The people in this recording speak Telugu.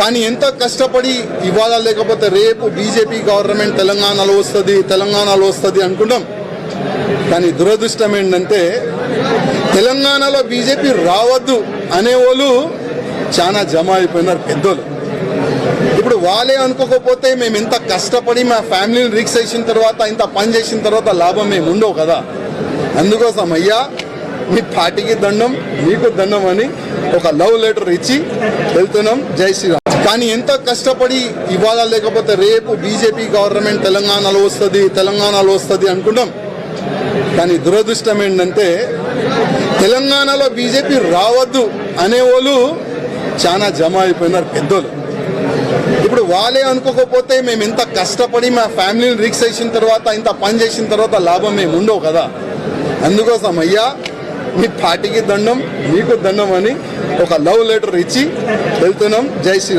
కానీ ఎంత కష్టపడి ఇవాళ లేకపోతే రేపు బీజేపీ గవర్నమెంట్ తెలంగాణలో వస్తుంది అనుకుంటాం. కానీ దురదృష్టం ఏంటంటే తెలంగాణలో బీజేపీ రావద్దు అనేవాళ్ళు చాలా జమ అయిపోయినారు పెద్దోళ్ళు. ఇప్పుడు వాళ్ళే అనుకోకపోతే మేము ఇంత కష్టపడి మా ఫ్యామిలీని రిక్స్ చేసిన తర్వాత ఇంత పని చేసిన తర్వాత లాభం మేము ఉండవు కదా. అందుకోసం అయ్యా మీ పార్టీకి దండం, మీకు దండం అని ఒక లవ్ లెటర్ ఇచ్చి వెళ్తున్నాం. జై శ్రీరామ్. కానీ ఎంత కష్టపడి ఇవాళ లేకపోతే రేపు బీజేపీ గవర్నమెంట్ తెలంగాణలో వస్తుంది అనుకుంటాం. కానీ దురదృష్టం ఏంటంటే తెలంగాణలో బీజేపీ రావద్దు అనేవాళ్ళు చాలా జమ అయిపోయినారు పెద్దోళ్ళు. ఇప్పుడు వాళ్ళే అనుకోకపోతే మేము ఇంత కష్టపడి మా ఫ్యామిలీని రిక్స్ చేసిన తర్వాత ఇంత పని చేసిన తర్వాత లాభం మేము ఉండవు కదా. అందుకోసం అయ్యా మీ పార్టీకి దండం, మీకు దండం అని ఒక లవ్ లెటర్ ఇచ్చి వెళ్తున్నాం. జై శ్రీరామ్.